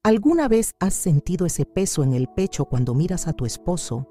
¿Alguna vez has sentido ese peso en el pecho cuando miras a tu esposo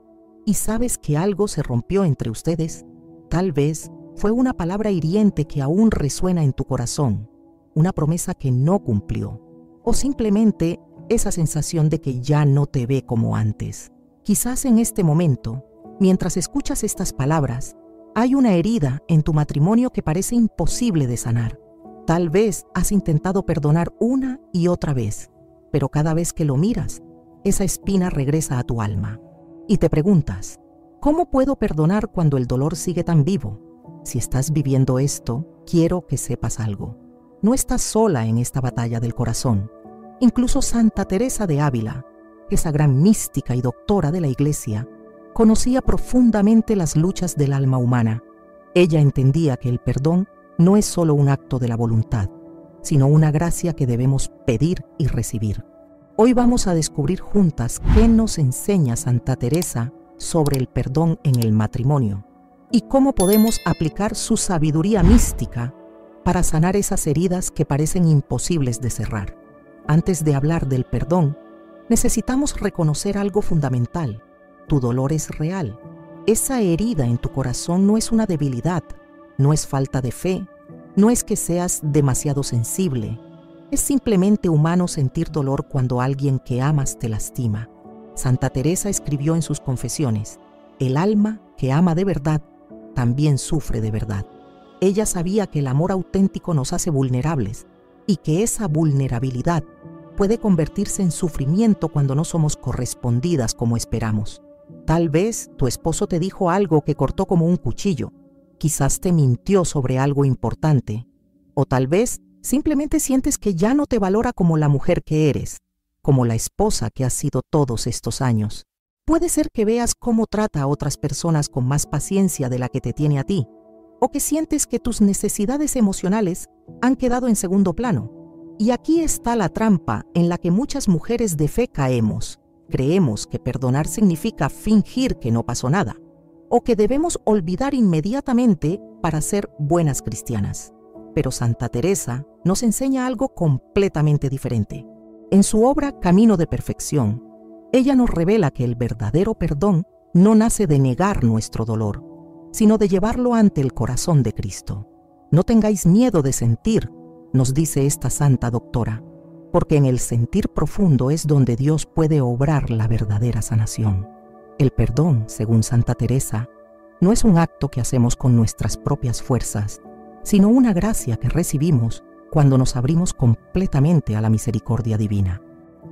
y sabes que algo se rompió entre ustedes? Tal vez fue una palabra hiriente que aún resuena en tu corazón, una promesa que no cumplió, o simplemente esa sensación de que ya no te ve como antes. Quizás en este momento, mientras escuchas estas palabras, hay una herida en tu matrimonio que parece imposible de sanar. Tal vez has intentado perdonar una y otra vez, pero cada vez que lo miras, esa espina regresa a tu alma. Y te preguntas, ¿cómo puedo perdonar cuando el dolor sigue tan vivo? Si estás viviendo esto, quiero que sepas algo. No estás sola en esta batalla del corazón. Incluso Santa Teresa de Ávila, esa gran mística y doctora de la Iglesia, conocía profundamente las luchas del alma humana. Ella entendía que el perdón no es solo un acto de la voluntad, sino una gracia que debemos pedir y recibir. Hoy vamos a descubrir juntas qué nos enseña Santa Teresa sobre el perdón en el matrimonio y cómo podemos aplicar su sabiduría mística para sanar esas heridas que parecen imposibles de cerrar. Antes de hablar del perdón, necesitamos reconocer algo fundamental. Tu dolor es real. Esa herida en tu corazón no es una debilidad, no es falta de fe, no es que seas demasiado sensible. Es simplemente humano sentir dolor cuando alguien que amas te lastima. Santa Teresa escribió en sus confesiones, el alma que ama de verdad también sufre de verdad. Ella sabía que el amor auténtico nos hace vulnerables y que esa vulnerabilidad puede convertirse en sufrimiento cuando no somos correspondidas como esperamos. Tal vez tu esposo te dijo algo que cortó como un cuchillo, quizás te mintió sobre algo importante, o tal vez simplemente sientes que ya no te valora como la mujer que eres, como la esposa que has sido todos estos años. Puede ser que veas cómo trata a otras personas con más paciencia de la que te tiene a ti, o que sientes que tus necesidades emocionales han quedado en segundo plano. Y aquí está la trampa en la que muchas mujeres de fe caemos. Creemos que perdonar significa fingir que no pasó nada, o que debemos olvidar inmediatamente para ser buenas cristianas. Pero Santa Teresa nos enseña algo completamente diferente. En su obra Camino de Perfección, ella nos revela que el verdadero perdón no nace de negar nuestro dolor, sino de llevarlo ante el corazón de Cristo. No tengáis miedo de sentir, nos dice esta santa doctora, porque en el sentir profundo es donde Dios puede obrar la verdadera sanación. El perdón, según Santa Teresa, no es un acto que hacemos con nuestras propias fuerzas, sino una gracia que recibimos cuando nos abrimos completamente a la misericordia divina.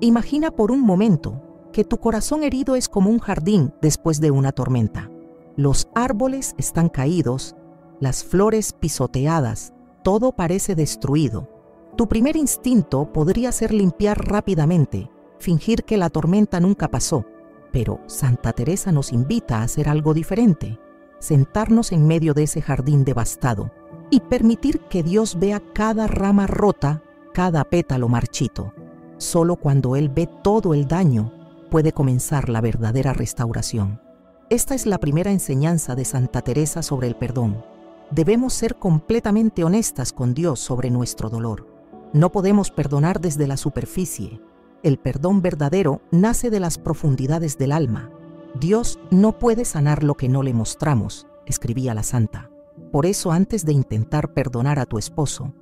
Imagina por un momento que tu corazón herido es como un jardín después de una tormenta. Los árboles están caídos, las flores pisoteadas, todo parece destruido. Tu primer instinto podría ser limpiar rápidamente, fingir que la tormenta nunca pasó, pero Santa Teresa nos invita a hacer algo diferente, sentarnos en medio de ese jardín devastado y permitir que Dios vea cada rama rota, cada pétalo marchito. Solo cuando Él ve todo el daño, puede comenzar la verdadera restauración. Esta es la primera enseñanza de Santa Teresa sobre el perdón. Debemos ser completamente honestas con Dios sobre nuestro dolor. No podemos perdonar desde la superficie. El perdón verdadero nace de las profundidades del alma. Dios no puede sanar lo que no le mostramos, escribía la santa. Por eso, antes de intentar perdonar a tu esposo,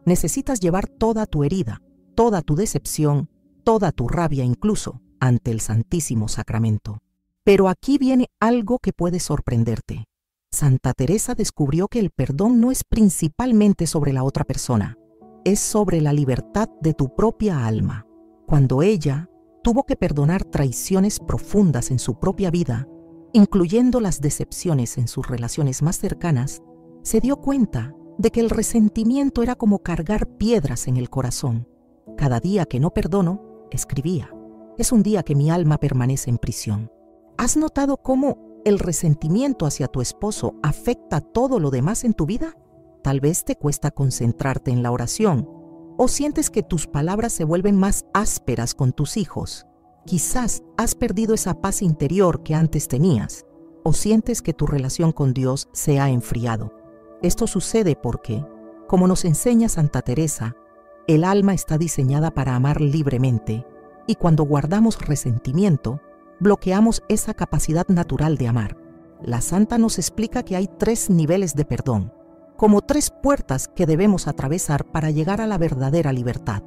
necesitas llevar toda tu herida, toda tu decepción, toda tu rabia incluso, ante el Santísimo Sacramento. Pero aquí viene algo que puede sorprenderte. Santa Teresa descubrió que el perdón no es principalmente sobre la otra persona, es sobre la libertad de tu propia alma. Cuando ella tuvo que perdonar traiciones profundas en su propia vida, incluyendo las decepciones en sus relaciones más cercanas, se dio cuenta de que el resentimiento era como cargar piedras en el corazón. Cada día que no perdono, escribía, es un día que mi alma permanece en prisión. ¿Has notado cómo el resentimiento hacia tu esposo afecta todo lo demás en tu vida? Tal vez te cuesta concentrarte en la oración, o sientes que tus palabras se vuelven más ásperas con tus hijos. Quizás has perdido esa paz interior que antes tenías, o sientes que tu relación con Dios se ha enfriado. Esto sucede porque, como nos enseña Santa Teresa, el alma está diseñada para amar libremente, Y cuando guardamos resentimiento, bloqueamos esa capacidad natural de amar. La santa nos explica que hay 3 niveles de perdón, como 3 puertas que debemos atravesar para llegar a la verdadera libertad.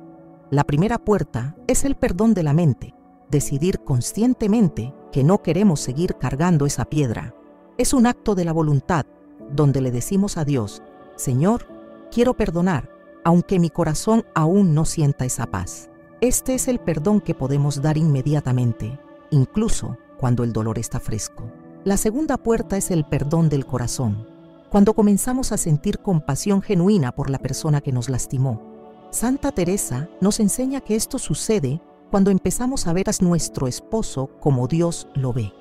La primera puerta es el perdón de la mente, decidir conscientemente que no queremos seguir cargando esa piedra. Es un acto de la voluntad, donde le decimos a Dios: Señor, quiero perdonar, aunque mi corazón aún no sienta esa paz. Este es el perdón que podemos dar inmediatamente, incluso cuando el dolor está fresco. La segunda puerta es el perdón del corazón, cuando comenzamos a sentir compasión genuina por la persona que nos lastimó. Santa Teresa nos enseña que esto sucede cuando empezamos a ver a nuestro esposo como Dios lo ve,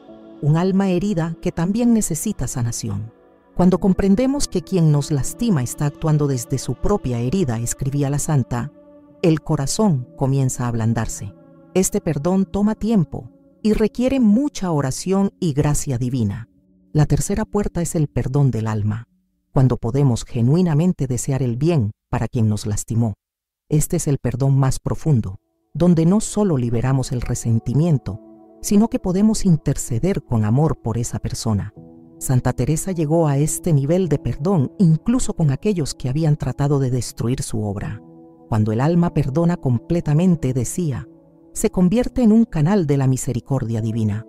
un alma herida que también necesita sanación. Cuando comprendemos que quien nos lastima está actuando desde su propia herida, escribía la santa, el corazón comienza a ablandarse. Este perdón toma tiempo y requiere mucha oración y gracia divina. La tercera puerta es el perdón del alma, cuando podemos genuinamente desear el bien para quien nos lastimó. Este es el perdón más profundo, donde no solo liberamos el resentimiento, sino que podemos interceder con amor por esa persona. Santa Teresa llegó a este nivel de perdón incluso con aquellos que habían tratado de destruir su obra. Cuando el alma perdona completamente, decía, se convierte en un canal de la misericordia divina.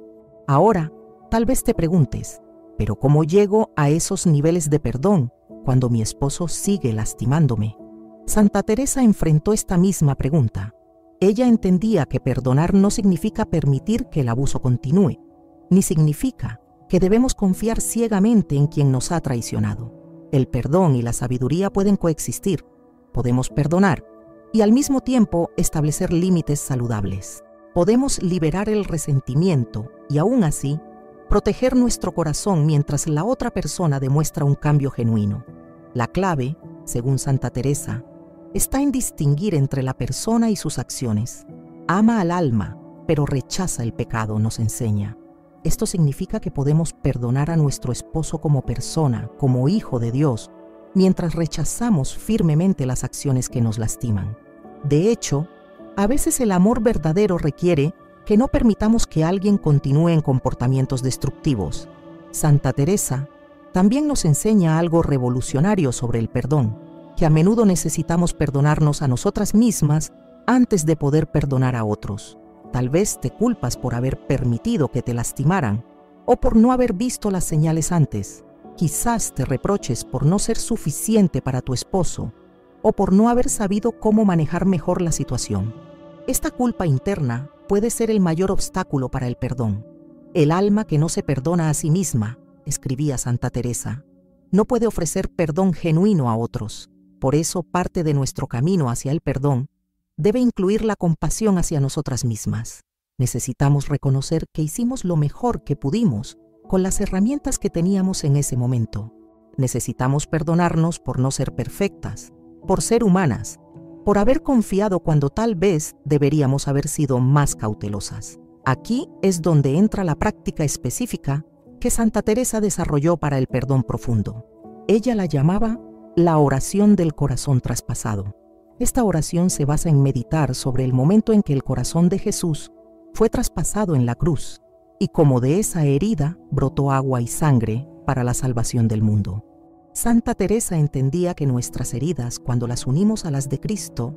Ahora, tal vez te preguntes, ¿pero cómo llego a esos niveles de perdón cuando mi esposo sigue lastimándome? Santa Teresa enfrentó esta misma pregunta. Ella entendía que perdonar no significa permitir que el abuso continúe, ni significa que debemos confiar ciegamente en quien nos ha traicionado. El perdón y la sabiduría pueden coexistir. Podemos perdonar y al mismo tiempo establecer límites saludables. Podemos liberar el resentimiento y aún así proteger nuestro corazón mientras la otra persona demuestra un cambio genuino. La clave, según Santa Teresa, está en distinguir entre la persona y sus acciones. Ama al alma, pero rechaza el pecado, nos enseña. Esto significa que podemos perdonar a nuestro esposo como persona, como hijo de Dios, mientras rechazamos firmemente las acciones que nos lastiman. De hecho, a veces el amor verdadero requiere que no permitamos que alguien continúe en comportamientos destructivos. Santa Teresa también nos enseña algo revolucionario sobre el perdón, que a menudo necesitamos perdonarnos a nosotras mismas antes de poder perdonar a otros. Tal vez te culpas por haber permitido que te lastimaran o por no haber visto las señales antes. Quizás te reproches por no ser suficiente para tu esposo o por no haber sabido cómo manejar mejor la situación. Esta culpa interna puede ser el mayor obstáculo para el perdón. El alma que no se perdona a sí misma, escribía Santa Teresa, no puede ofrecer perdón genuino a otros. Por eso, parte de nuestro camino hacia el perdón debe incluir la compasión hacia nosotras mismas. Necesitamos reconocer que hicimos lo mejor que pudimos con las herramientas que teníamos en ese momento. Necesitamos perdonarnos por no ser perfectas, por ser humanas, por haber confiado cuando tal vez deberíamos haber sido más cautelosas. Aquí es donde entra la práctica específica que Santa Teresa desarrolló para el perdón profundo. Ella la llamaba la oración del corazón traspasado. Esta oración se basa en meditar sobre el momento en que el corazón de Jesús fue traspasado en la cruz y cómo de esa herida brotó agua y sangre para la salvación del mundo. Santa Teresa entendía que nuestras heridas, cuando las unimos a las de Cristo,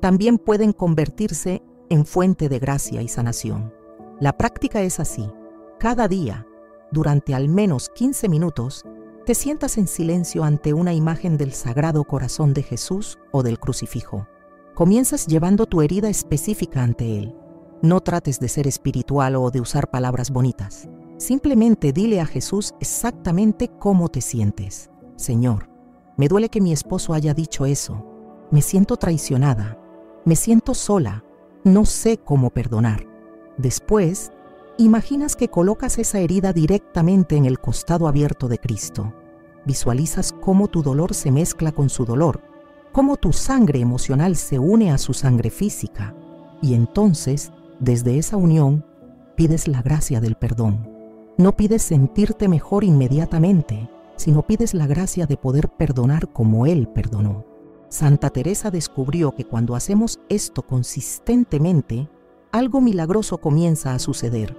también pueden convertirse en fuente de gracia y sanación. La práctica es así. Cada día, durante al menos 15 minutos, te sientas en silencio ante una imagen del Sagrado Corazón de Jesús o del crucifijo. Comienzas llevando tu herida específica ante Él. No trates de ser espiritual o de usar palabras bonitas. Simplemente dile a Jesús exactamente cómo te sientes. Señor, me duele que mi esposo haya dicho eso. Me siento traicionada. Me siento sola. No sé cómo perdonar. Después, imaginas que colocas esa herida directamente en el costado abierto de Cristo. Visualizas cómo tu dolor se mezcla con su dolor, cómo tu sangre emocional se une a su sangre física. Y entonces, desde esa unión, pides la gracia del perdón. No pides sentirte mejor inmediatamente, sino pides la gracia de poder perdonar como Él perdonó. Santa Teresa descubrió que cuando hacemos esto consistentemente, algo milagroso comienza a suceder.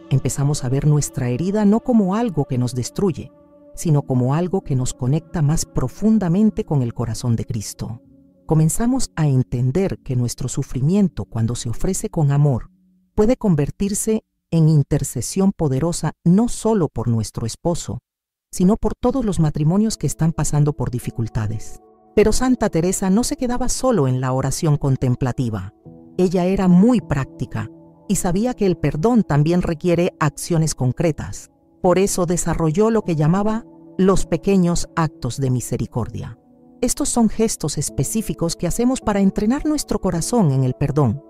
Empezamos a ver nuestra herida no como algo que nos destruye, sino como algo que nos conecta más profundamente con el corazón de Cristo. Comenzamos a entender que nuestro sufrimiento, cuando se ofrece con amor, puede convertirse en intercesión poderosa no solo por nuestro esposo, sino por todos los matrimonios que están pasando por dificultades. Pero Santa Teresa no se quedaba solo en la oración contemplativa. Ella era muy práctica y sabía que el perdón también requiere acciones concretas. Por eso desarrolló lo que llamaba los pequeños actos de misericordia. Estos son gestos específicos que hacemos para entrenar nuestro corazón en el perdón,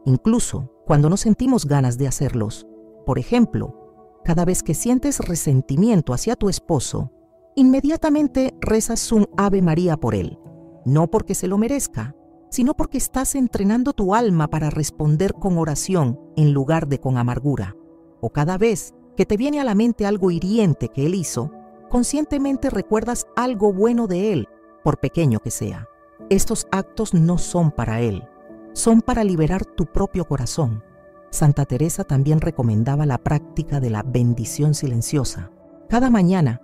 incluso cuando no sentimos ganas de hacerlos. Por ejemplo, cada vez que sientes resentimiento hacia tu esposo, inmediatamente rezas un Ave María por él, no porque se lo merezca, sino porque estás entrenando tu alma para responder con oración en lugar de con amargura. O cada vez que te viene a la mente algo hiriente que él hizo, conscientemente recuerdas algo bueno de él, por pequeño que sea. Estos actos no son para él, son para liberar tu propio corazón. Santa Teresa también recomendaba la práctica de la bendición silenciosa. Cada mañana,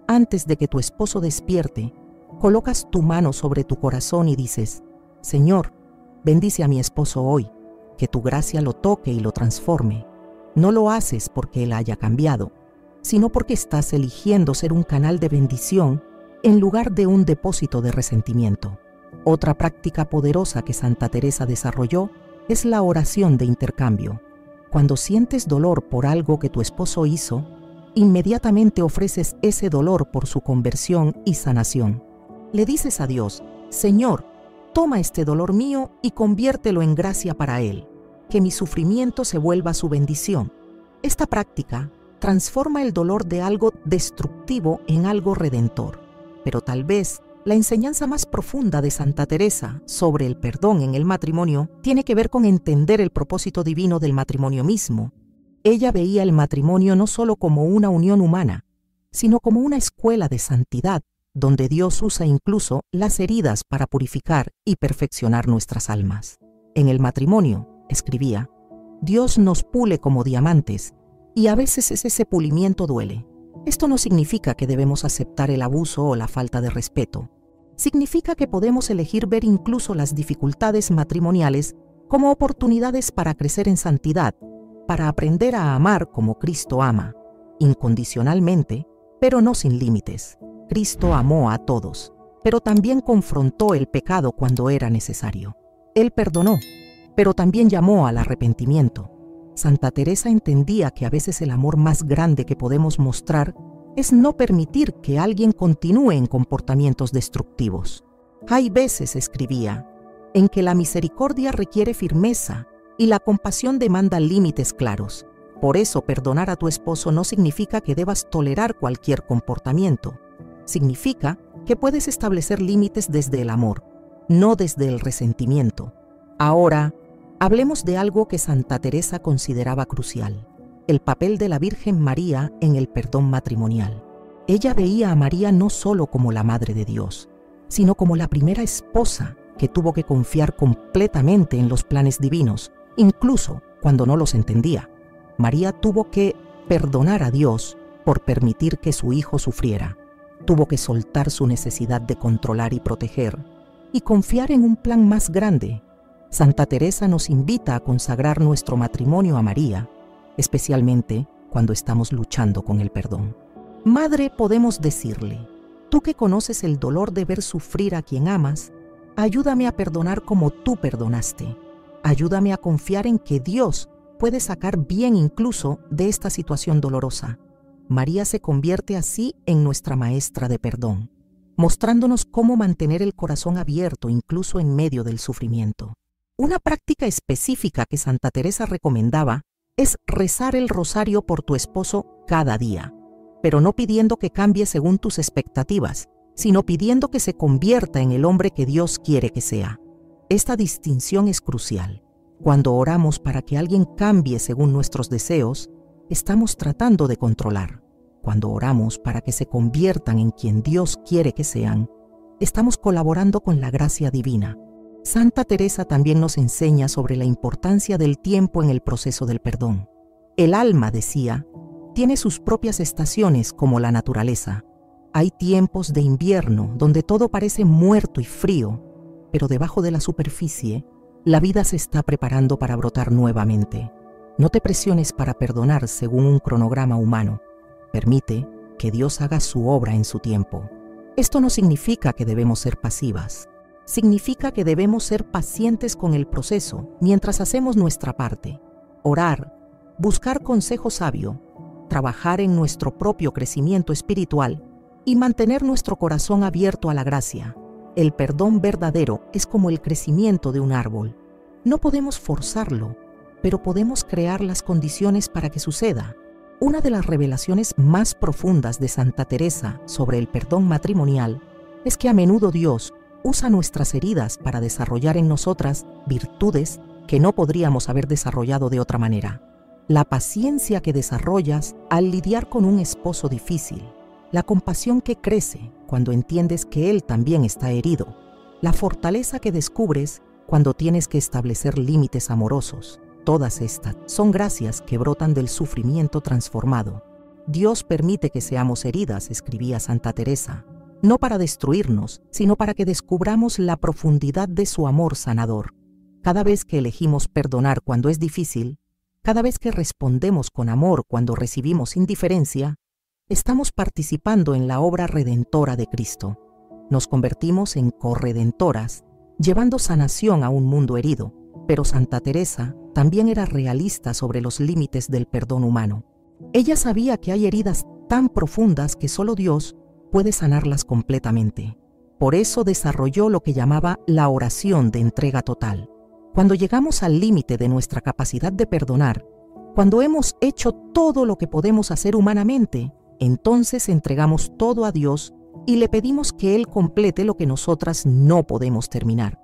antes de que tu esposo despierte, colocas tu mano sobre tu corazón y dices: Señor, bendice a mi esposo hoy, que tu gracia lo toque y lo transforme. No lo haces porque él haya cambiado, sino porque estás eligiendo ser un canal de bendición en lugar de un depósito de resentimiento. Otra práctica poderosa que Santa Teresa desarrolló es la oración de intercambio. Cuando sientes dolor por algo que tu esposo hizo, inmediatamente ofreces ese dolor por su conversión y sanación. Le dices a Dios: Señor, toma este dolor mío y conviértelo en gracia para él, que mi sufrimiento se vuelva su bendición. Esta práctica transforma el dolor de algo destructivo en algo redentor. Pero tal vez la enseñanza más profunda de Santa Teresa sobre el perdón en el matrimonio tiene que ver con entender el propósito divino del matrimonio mismo. Ella veía el matrimonio no solo como una unión humana, sino como una escuela de santidad, donde Dios usa incluso las heridas para purificar y perfeccionar nuestras almas. En el matrimonio, escribía, Dios nos pule como diamantes, y a veces ese pulimiento duele. Esto no significa que debemos aceptar el abuso o la falta de respeto. Significa que podemos elegir ver incluso las dificultades matrimoniales como oportunidades para crecer en santidad, para aprender a amar como Cristo ama, incondicionalmente, pero no sin límites. Cristo amó a todos, pero también confrontó el pecado cuando era necesario. Él perdonó, pero también llamó al arrepentimiento. Santa Teresa entendía que a veces el amor más grande que podemos mostrar es no permitir que alguien continúe en comportamientos destructivos. Hay veces, escribía, en que la misericordia requiere firmeza y la compasión demanda límites claros. Por eso, perdonar a tu esposo no significa que debas tolerar cualquier comportamiento. Significa que puedes establecer límites desde el amor, no desde el resentimiento. Ahora, hablemos de algo que Santa Teresa consideraba crucial: el papel de la Virgen María en el perdón matrimonial. Ella veía a María no solo como la Madre de Dios, sino como la primera esposa que tuvo que confiar completamente en los planes divinos, incluso cuando no los entendía. María tuvo que perdonar a Dios por permitir que su hijo sufriera. Tuvo que soltar su necesidad de controlar y proteger y confiar en un plan más grande. Santa Teresa nos invita a consagrar nuestro matrimonio a María, especialmente cuando estamos luchando con el perdón. Madre, podemos decirle: tú que conoces el dolor de ver sufrir a quien amas, ayúdame a perdonar como tú perdonaste. Ayúdame a confiar en que Dios puede sacar bien incluso de esta situación dolorosa. María se convierte así en nuestra maestra de perdón, mostrándonos cómo mantener el corazón abierto incluso en medio del sufrimiento. Una práctica específica que Santa Teresa recomendaba es rezar el rosario por tu esposo cada día, pero no pidiendo que cambie según tus expectativas, sino pidiendo que se convierta en el hombre que Dios quiere que sea. Esta distinción es crucial. Cuando oramos para que alguien cambie según nuestros deseos, estamos tratando de controlar. Cuando oramos para que se conviertan en quien Dios quiere que sean, estamos colaborando con la gracia divina. Santa Teresa también nos enseña sobre la importancia del tiempo en el proceso del perdón. El alma, decía, tiene sus propias estaciones como la naturaleza. Hay tiempos de invierno donde todo parece muerto y frío, pero debajo de la superficie, la vida se está preparando para brotar nuevamente. No te presiones para perdonar según un cronograma humano. Permite que Dios haga su obra en su tiempo. Esto no significa que debemos ser pasivas. Significa que debemos ser pacientes con el proceso mientras hacemos nuestra parte. Orar, buscar consejo sabio, trabajar en nuestro propio crecimiento espiritual y mantener nuestro corazón abierto a la gracia. El perdón verdadero es como el crecimiento de un árbol. No podemos forzarlo, pero podemos crear las condiciones para que suceda. Una de las revelaciones más profundas de Santa Teresa sobre el perdón matrimonial es que a menudo Dios usa nuestras heridas para desarrollar en nosotras virtudes que no podríamos haber desarrollado de otra manera. La paciencia que desarrollas al lidiar con un esposo difícil, la compasión que crece cuando entiendes que él también está herido, la fortaleza que descubres cuando tienes que establecer límites amorosos. Todas estas son gracias que brotan del sufrimiento transformado. Dios permite que seamos heridas, escribía Santa Teresa, no para destruirnos, sino para que descubramos la profundidad de su amor sanador. Cada vez que elegimos perdonar cuando es difícil, cada vez que respondemos con amor cuando recibimos indiferencia, estamos participando en la obra redentora de Cristo. Nos convertimos en corredentoras, llevando sanación a un mundo herido. Pero Santa Teresa también era realista sobre los límites del perdón humano. Ella sabía que hay heridas tan profundas que solo Dios puede sanarlas completamente. Por eso desarrolló lo que llamaba la oración de entrega total. Cuando llegamos al límite de nuestra capacidad de perdonar, cuando hemos hecho todo lo que podemos hacer humanamente, entonces entregamos todo a Dios y le pedimos que Él complete lo que nosotras no podemos terminar.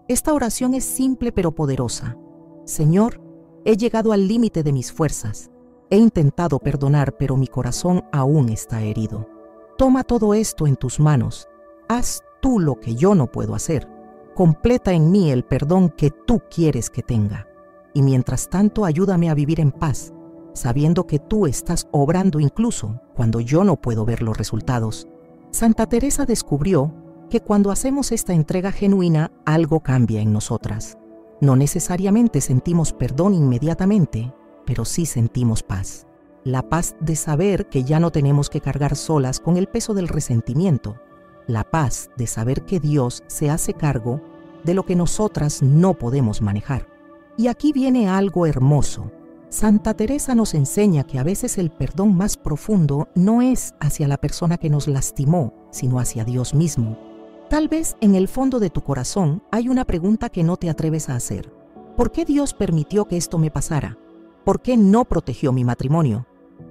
Esta oración es simple pero poderosa. Señor, he llegado al límite de mis fuerzas. He intentado perdonar, pero mi corazón aún está herido. Toma todo esto en tus manos. Haz tú lo que yo no puedo hacer. Completa en mí el perdón que tú quieres que tenga. Y mientras tanto, ayúdame a vivir en paz, sabiendo que tú estás obrando incluso cuando yo no puedo ver los resultados. Santa Teresa descubrió que cuando hacemos esta entrega genuina, algo cambia en nosotras. No necesariamente sentimos perdón inmediatamente, pero sí sentimos paz. La paz de saber que ya no tenemos que cargar solas con el peso del resentimiento. La paz de saber que Dios se hace cargo de lo que nosotras no podemos manejar. Y aquí viene algo hermoso. Santa Teresa nos enseña que a veces el perdón más profundo no es hacia la persona que nos lastimó, sino hacia Dios mismo. Tal vez en el fondo de tu corazón hay una pregunta que no te atreves a hacer. ¿Por qué Dios permitió que esto me pasara? ¿Por qué no protegió mi matrimonio?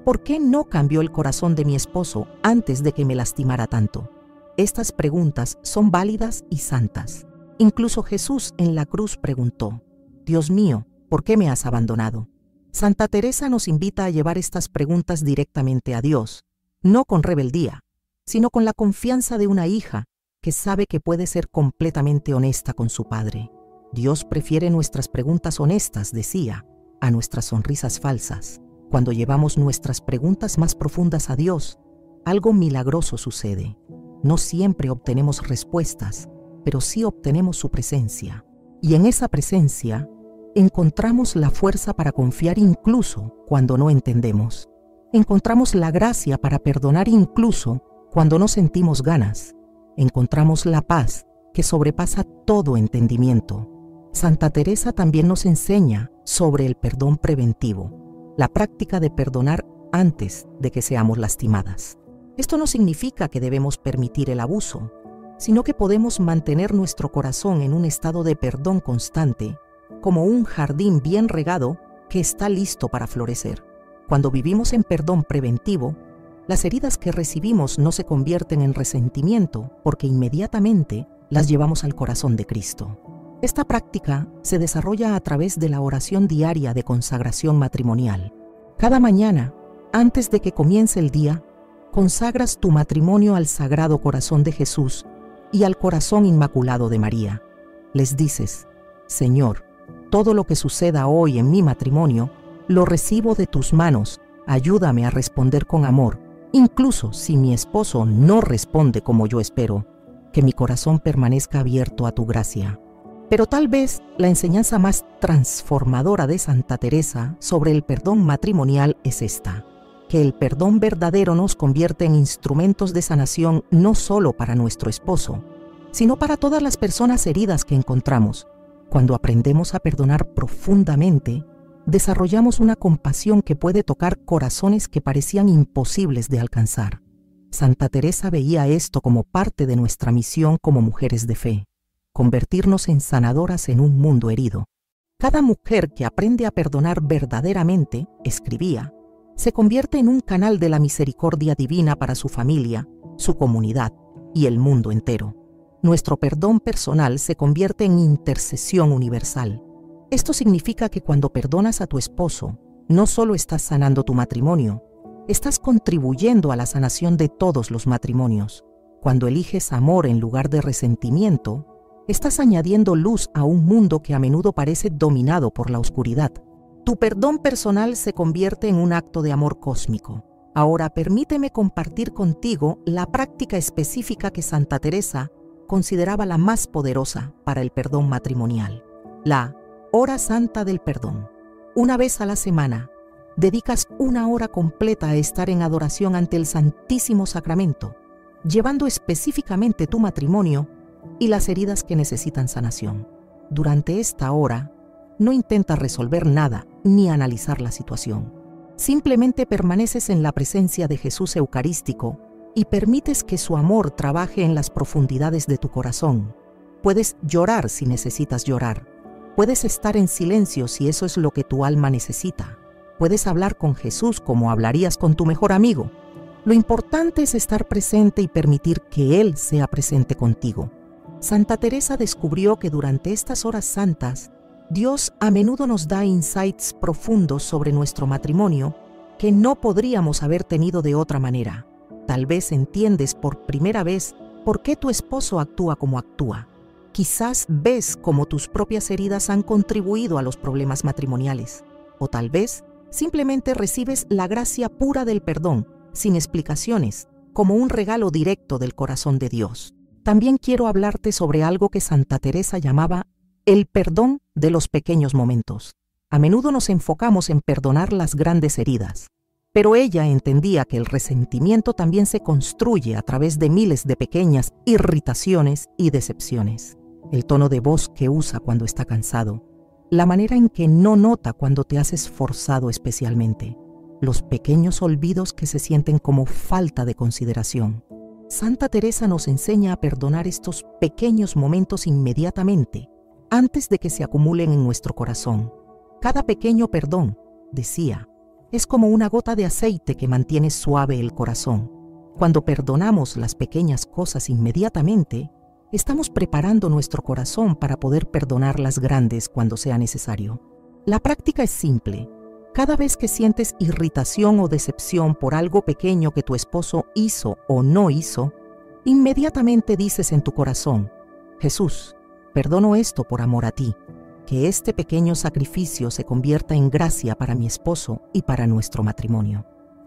¿Por qué no cambió el corazón de mi esposo antes de que me lastimara tanto? Estas preguntas son válidas y santas. Incluso Jesús en la cruz preguntó, Dios mío, ¿por qué me has abandonado? Santa Teresa nos invita a llevar estas preguntas directamente a Dios, no con rebeldía, sino con la confianza de una hija que sabe que puede ser completamente honesta con su Padre. Dios prefiere nuestras preguntas honestas, decía, a nuestras sonrisas falsas. Cuando llevamos nuestras preguntas más profundas a Dios, algo milagroso sucede. No siempre obtenemos respuestas, pero sí obtenemos su presencia. Y en esa presencia encontramos la fuerza para confiar incluso cuando no entendemos. Encontramos la gracia para perdonar incluso cuando no sentimos ganas. Encontramos la paz que sobrepasa todo entendimiento. Santa Teresa también nos enseña sobre el perdón preventivo, la práctica de perdonar antes de que seamos lastimadas. Esto no significa que debemos permitir el abuso, sino que podemos mantener nuestro corazón en un estado de perdón constante, como un jardín bien regado que está listo para florecer. Cuando vivimos en perdón preventivo, las heridas que recibimos no se convierten en resentimiento porque inmediatamente las llevamos al corazón de Cristo. Esta práctica se desarrolla a través de la oración diaria de consagración matrimonial. Cada mañana, antes de que comience el día, consagras tu matrimonio al Sagrado Corazón de Jesús y al Corazón Inmaculado de María. les dices: Señor, todo lo que suceda hoy en mi matrimonio, lo recibo de tus manos, ayúdame a responder con amor, incluso si mi esposo no responde como yo espero, que mi corazón permanezca abierto a tu gracia. Pero tal vez la enseñanza más transformadora de Santa Teresa sobre el perdón matrimonial es esta: que el perdón verdadero nos convierte en instrumentos de sanación no solo para nuestro esposo, sino para todas las personas heridas que encontramos. Cuando aprendemos a perdonar profundamente, desarrollamos una compasión que puede tocar corazones que parecían imposibles de alcanzar. Santa Teresa veía esto como parte de nuestra misión como mujeres de fe: convertirnos en sanadoras en un mundo herido. Cada mujer que aprende a perdonar verdaderamente, escribía, se convierte en un canal de la misericordia divina para su familia, su comunidad y el mundo entero. Nuestro perdón personal se convierte en intercesión universal. Esto significa que cuando perdonas a tu esposo, no solo estás sanando tu matrimonio, estás contribuyendo a la sanación de todos los matrimonios. Cuando eliges amor en lugar de resentimiento, estás añadiendo luz a un mundo que a menudo parece dominado por la oscuridad. Tu perdón personal se convierte en un acto de amor cósmico. Ahora permíteme compartir contigo la práctica específica que Santa Teresa consideraba la más poderosa para el perdón matrimonial: la Hora Santa del Perdón. Una vez a la semana, dedicas una hora completa a estar en adoración ante el Santísimo Sacramento, llevando específicamente tu matrimonio y las heridas que necesitan sanación. Durante esta hora, no intentas resolver nada ni analizar la situación. Simplemente permaneces en la presencia de Jesús Eucarístico y permites que su amor trabaje en las profundidades de tu corazón. Puedes llorar si necesitas llorar. Puedes estar en silencio si eso es lo que tu alma necesita. Puedes hablar con Jesús como hablarías con tu mejor amigo. Lo importante es estar presente y permitir que Él sea presente contigo. Santa Teresa descubrió que durante estas horas santas, Dios a menudo nos da insights profundos sobre nuestro matrimonio que no podríamos haber tenido de otra manera. Tal vez entiendes por primera vez por qué tu esposo actúa como actúa. Quizás ves cómo tus propias heridas han contribuido a los problemas matrimoniales. O tal vez simplemente recibes la gracia pura del perdón, sin explicaciones, como un regalo directo del corazón de Dios. También quiero hablarte sobre algo que Santa Teresa llamaba el perdón de los pequeños momentos. A menudo nos enfocamos en perdonar las grandes heridas, pero ella entendía que el resentimiento también se construye a través de miles de pequeñas irritaciones y decepciones. El tono de voz que usa cuando está cansado, la manera en que no nota cuando te has esforzado especialmente, los pequeños olvidos que se sienten como falta de consideración. Santa Teresa nos enseña a perdonar estos pequeños momentos inmediatamente, antes de que se acumulen en nuestro corazón. Cada pequeño perdón, decía, es como una gota de aceite que mantiene suave el corazón. Cuando perdonamos las pequeñas cosas inmediatamente, estamos preparando nuestro corazón para poder perdonar las grandes cuando sea necesario. La práctica es simple. Cada vez que sientes irritación o decepción por algo pequeño que tu esposo hizo o no hizo, inmediatamente dices en tu corazón: Jesús, perdono esto por amor a ti, que este pequeño sacrificio se convierta en gracia para mi esposo y para nuestro matrimonio.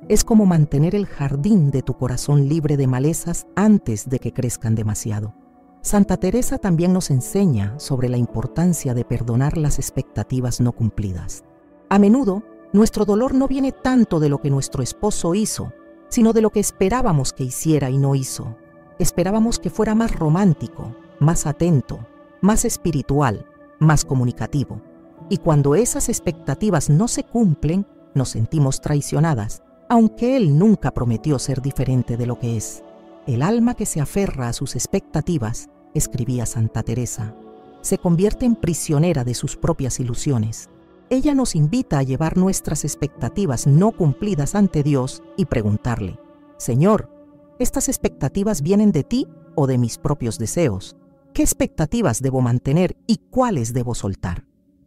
Es como mantener el jardín de tu corazón libre de malezas antes de que crezcan demasiado. Santa Teresa también nos enseña sobre la importancia de perdonar las expectativas no cumplidas. A menudo, nuestro dolor no viene tanto de lo que nuestro esposo hizo, sino de lo que esperábamos que hiciera y no hizo. Esperábamos que fuera más romántico, más atento, más espiritual, más comunicativo. Y cuando esas expectativas no se cumplen, nos sentimos traicionadas, aunque él nunca prometió ser diferente de lo que es. El alma que se aferra a sus expectativas, escribía Santa Teresa, se convierte en prisionera de sus propias ilusiones. Ella nos invita a llevar nuestras expectativas no cumplidas ante Dios y preguntarle: Señor, ¿estas expectativas vienen de ti o de mis propios deseos? ¿Qué expectativas debo mantener y cuáles debo soltar?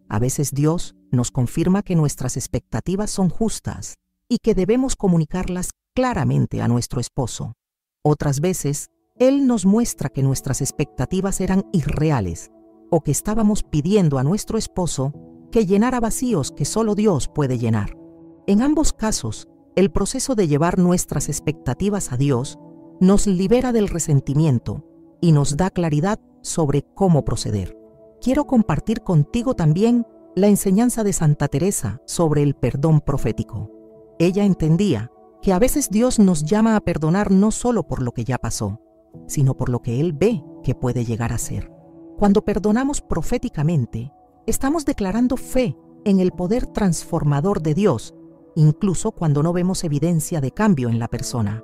A veces Dios nos confirma que nuestras expectativas son justas y que debemos comunicarlas claramente a nuestro esposo. Otras veces, Él nos muestra que nuestras expectativas eran irreales o que estábamos pidiendo a nuestro esposo que llenara vacíos que solo Dios puede llenar. En ambos casos, el proceso de llevar nuestras expectativas a Dios nos libera del resentimiento y nos da claridad sobre cómo proceder. Quiero compartir contigo también la enseñanza de Santa Teresa sobre el perdón profético. Ella entendía que a veces Dios nos llama a perdonar no solo por lo que ya pasó, sino por lo que Él ve que puede llegar a ser. Cuando perdonamos proféticamente, estamos declarando fe en el poder transformador de Dios, incluso cuando no vemos evidencia de cambio en la persona.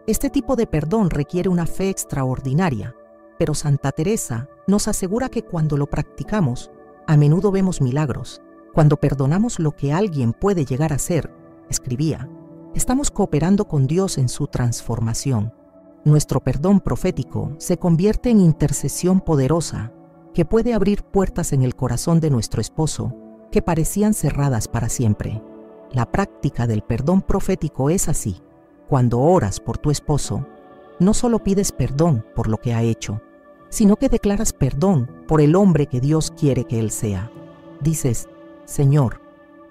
Este tipo de perdón requiere una fe extraordinaria, pero Santa Teresa nos asegura que cuando lo practicamos, a menudo vemos milagros. Cuando perdonamos lo que alguien puede llegar a ser, escribía, estamos cooperando con Dios en su transformación. Nuestro perdón profético se convierte en intercesión poderosa que puede abrir puertas en el corazón de nuestro esposo que parecían cerradas para siempre. La práctica del perdón profético es así. Cuando oras por tu esposo, no solo pides perdón por lo que ha hecho, sino que declaras perdón por el hombre que Dios quiere que él sea. Dices, Señor,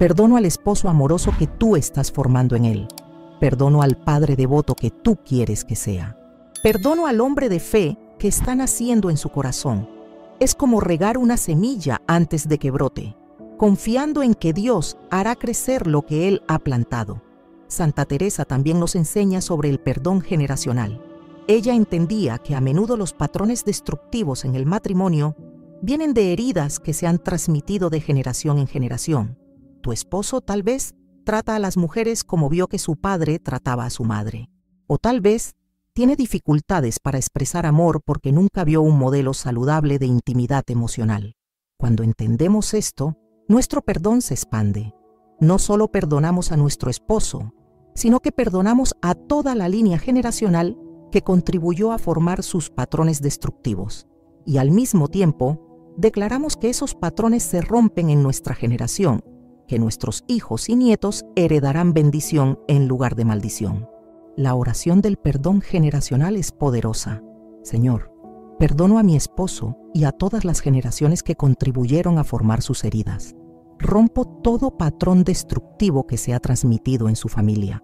perdono al esposo amoroso que tú estás formando en él. Perdono al padre devoto que tú quieres que sea. Perdono al hombre de fe que está naciendo en su corazón. Es como regar una semilla antes de que brote, confiando en que Dios hará crecer lo que Él ha plantado. Santa Teresa también nos enseña sobre el perdón generacional. Ella entendía que a menudo los patrones destructivos en el matrimonio vienen de heridas que se han transmitido de generación en generación. Tu esposo tal vez trata a las mujeres como vio que su padre trataba a su madre. O tal vez tiene dificultades para expresar amor porque nunca vio un modelo saludable de intimidad emocional. Cuando entendemos esto, nuestro perdón se expande. No solo perdonamos a nuestro esposo, sino que perdonamos a toda la línea generacional que contribuyó a formar sus patrones destructivos. Y al mismo tiempo, declaramos que esos patrones se rompen en nuestra generación, que nuestros hijos y nietos heredarán bendición en lugar de maldición. La oración del perdón generacional es poderosa. Señor, perdono a mi esposo y a todas las generaciones que contribuyeron a formar sus heridas. Rompo todo patrón destructivo que se ha transmitido en su familia.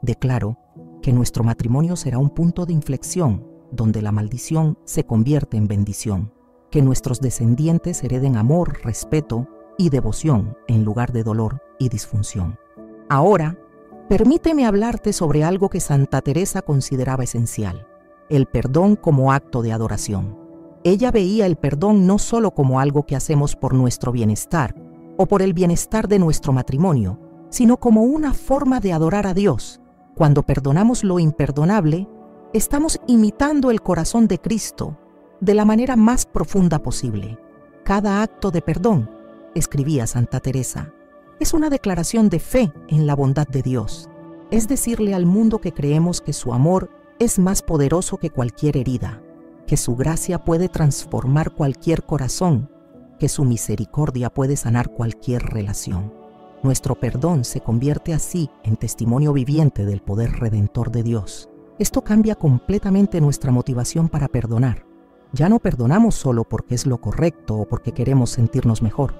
Declaro que nuestro matrimonio será un punto de inflexión donde la maldición se convierte en bendición. Que nuestros descendientes hereden amor, respeto y devoción en lugar de dolor y disfunción. Ahora, permíteme hablarte sobre algo que Santa Teresa consideraba esencial: el perdón como acto de adoración. Ella veía el perdón no solo como algo que hacemos por nuestro bienestar o por el bienestar de nuestro matrimonio, sino como una forma de adorar a Dios. Cuando perdonamos lo imperdonable, estamos imitando el corazón de Cristo de la manera más profunda posible. Cada acto de perdón, escribía Santa Teresa, es una declaración de fe en la bondad de Dios. Es decirle al mundo que creemos que su amor es más poderoso que cualquier herida, que su gracia puede transformar cualquier corazón, que su misericordia puede sanar cualquier relación. Nuestro perdón se convierte así en testimonio viviente del poder redentor de Dios. Esto cambia completamente nuestra motivación para perdonar. Ya no perdonamos solo porque es lo correcto o porque queremos sentirnos mejor.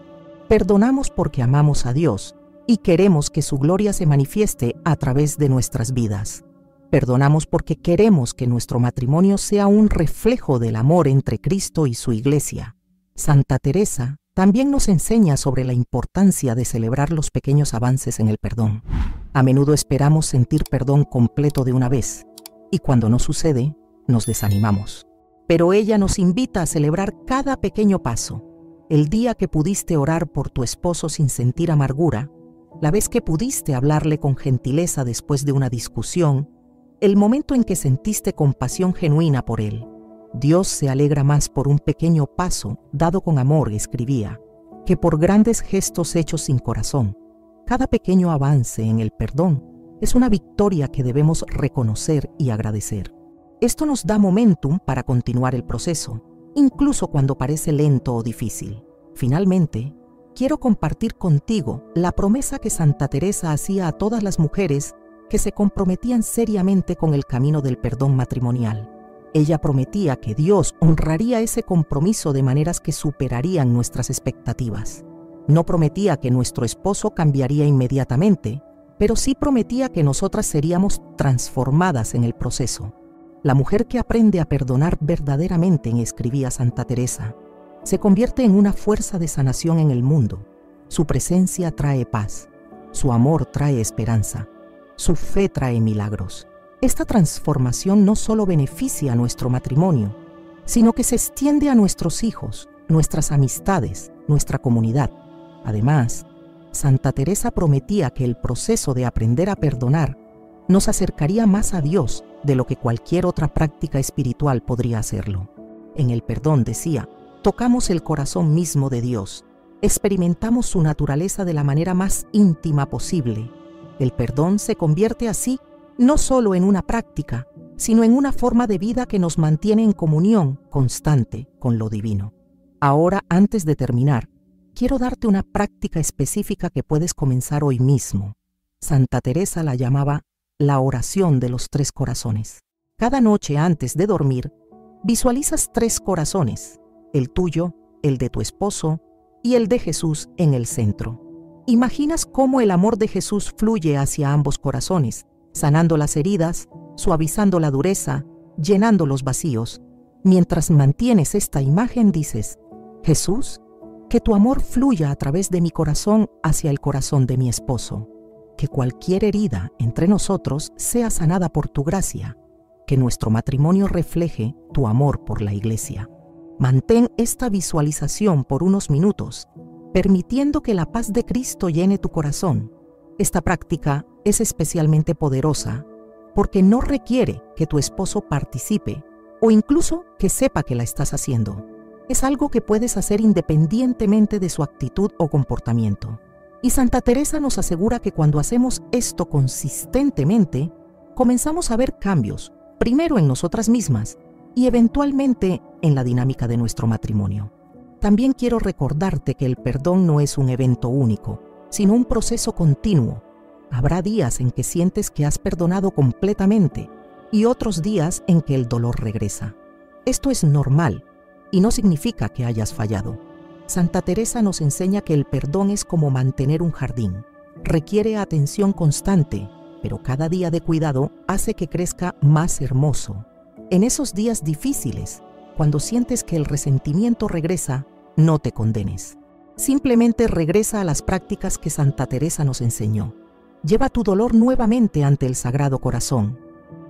Perdonamos porque amamos a Dios y queremos que su gloria se manifieste a través de nuestras vidas. Perdonamos porque queremos que nuestro matrimonio sea un reflejo del amor entre Cristo y su Iglesia. Santa Teresa también nos enseña sobre la importancia de celebrar los pequeños avances en el perdón. A menudo esperamos sentir perdón completo de una vez, y cuando no sucede, nos desanimamos. Pero ella nos invita a celebrar cada pequeño paso. El día que pudiste orar por tu esposo sin sentir amargura, la vez que pudiste hablarle con gentileza después de una discusión, el momento en que sentiste compasión genuina por él. Dios se alegra más por un pequeño paso dado con amor, escribía, que por grandes gestos hechos sin corazón. Cada pequeño avance en el perdón es una victoria que debemos reconocer y agradecer. Esto nos da momentum para continuar el proceso, incluso cuando parece lento o difícil. Finalmente, quiero compartir contigo la promesa que Santa Teresa hacía a todas las mujeres que se comprometían seriamente con el camino del perdón matrimonial. Ella prometía que Dios honraría ese compromiso de maneras que superarían nuestras expectativas. No prometía que nuestro esposo cambiaría inmediatamente, pero sí prometía que nosotras seríamos transformadas en el proceso. La mujer que aprende a perdonar verdaderamente, escribía Santa Teresa, se convierte en una fuerza de sanación en el mundo. Su presencia trae paz, su amor trae esperanza, su fe trae milagros. Esta transformación no solo beneficia a nuestro matrimonio, sino que se extiende a nuestros hijos, nuestras amistades, nuestra comunidad. Además, Santa Teresa prometía que el proceso de aprender a perdonar nos acercaría más a Dios de lo que cualquier otra práctica espiritual podría hacerlo. En el perdón, decía, tocamos el corazón mismo de Dios, experimentamos su naturaleza de la manera más íntima posible. El perdón se convierte así no solo en una práctica, sino en una forma de vida que nos mantiene en comunión constante con lo divino. Ahora, antes de terminar, quiero darte una práctica específica que puedes comenzar hoy mismo. Santa Teresa la llamaba la oración de los 3 corazones. Cada noche antes de dormir, visualizas 3 corazones, el tuyo, el de tu esposo y el de Jesús en el centro. Imaginas cómo el amor de Jesús fluye hacia ambos corazones, sanando las heridas, suavizando la dureza, llenando los vacíos. Mientras mantienes esta imagen dices, Jesús, que tu amor fluya a través de mi corazón hacia el corazón de mi esposo. Que cualquier herida entre nosotros sea sanada por tu gracia. Que nuestro matrimonio refleje tu amor por la Iglesia. Mantén esta visualización por unos minutos, permitiendo que la paz de Cristo llene tu corazón. Esta práctica es especialmente poderosa porque no requiere que tu esposo participe o incluso que sepa que la estás haciendo. Es algo que puedes hacer independientemente de su actitud o comportamiento. Y Santa Teresa nos asegura que cuando hacemos esto consistentemente, comenzamos a ver cambios, primero en nosotras mismas y eventualmente en la dinámica de nuestro matrimonio. También quiero recordarte que el perdón no es un evento único, sino un proceso continuo. Habrá días en que sientes que has perdonado completamente y otros días en que el dolor regresa. Esto es normal y no significa que hayas fallado. Santa Teresa nos enseña que el perdón es como mantener un jardín. Requiere atención constante, pero cada día de cuidado hace que crezca más hermoso. En esos días difíciles, cuando sientes que el resentimiento regresa, no te condenes. Simplemente regresa a las prácticas que Santa Teresa nos enseñó. Lleva tu dolor nuevamente ante el Sagrado Corazón.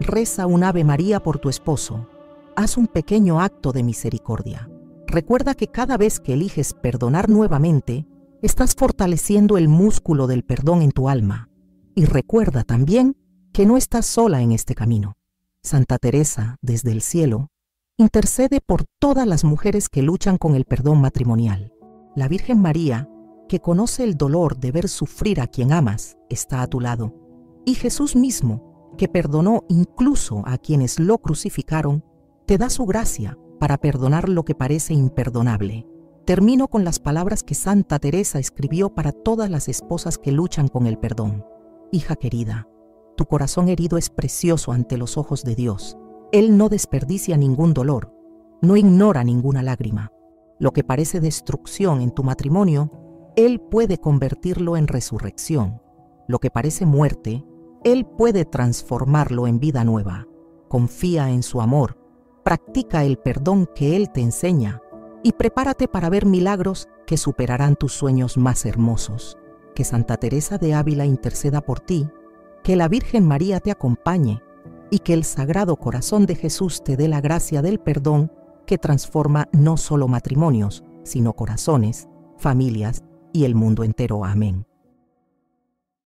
Reza un Ave María por tu esposo. Haz un pequeño acto de misericordia. Recuerda que cada vez que eliges perdonar nuevamente, estás fortaleciendo el músculo del perdón en tu alma. Y recuerda también que no estás sola en este camino. Santa Teresa, desde el cielo, intercede por todas las mujeres que luchan con el perdón matrimonial. La Virgen María, que conoce el dolor de ver sufrir a quien amas, está a tu lado. Y Jesús mismo, que perdonó incluso a quienes lo crucificaron, te da su gracia para perdonar lo que parece imperdonable. Termino con las palabras que Santa Teresa escribió para todas las esposas que luchan con el perdón. Hija querida, tu corazón herido es precioso ante los ojos de Dios. Él no desperdicia ningún dolor, no ignora ninguna lágrima. Lo que parece destrucción en tu matrimonio, Él puede convertirlo en resurrección. Lo que parece muerte, Él puede transformarlo en vida nueva. Confía en su amor, practica el perdón que Él te enseña y prepárate para ver milagros que superarán tus sueños más hermosos. Que Santa Teresa de Ávila interceda por ti, que la Virgen María te acompañe y que el Sagrado Corazón de Jesús te dé la gracia del perdón que transforma no solo matrimonios, sino corazones, familias y el mundo entero. Amén.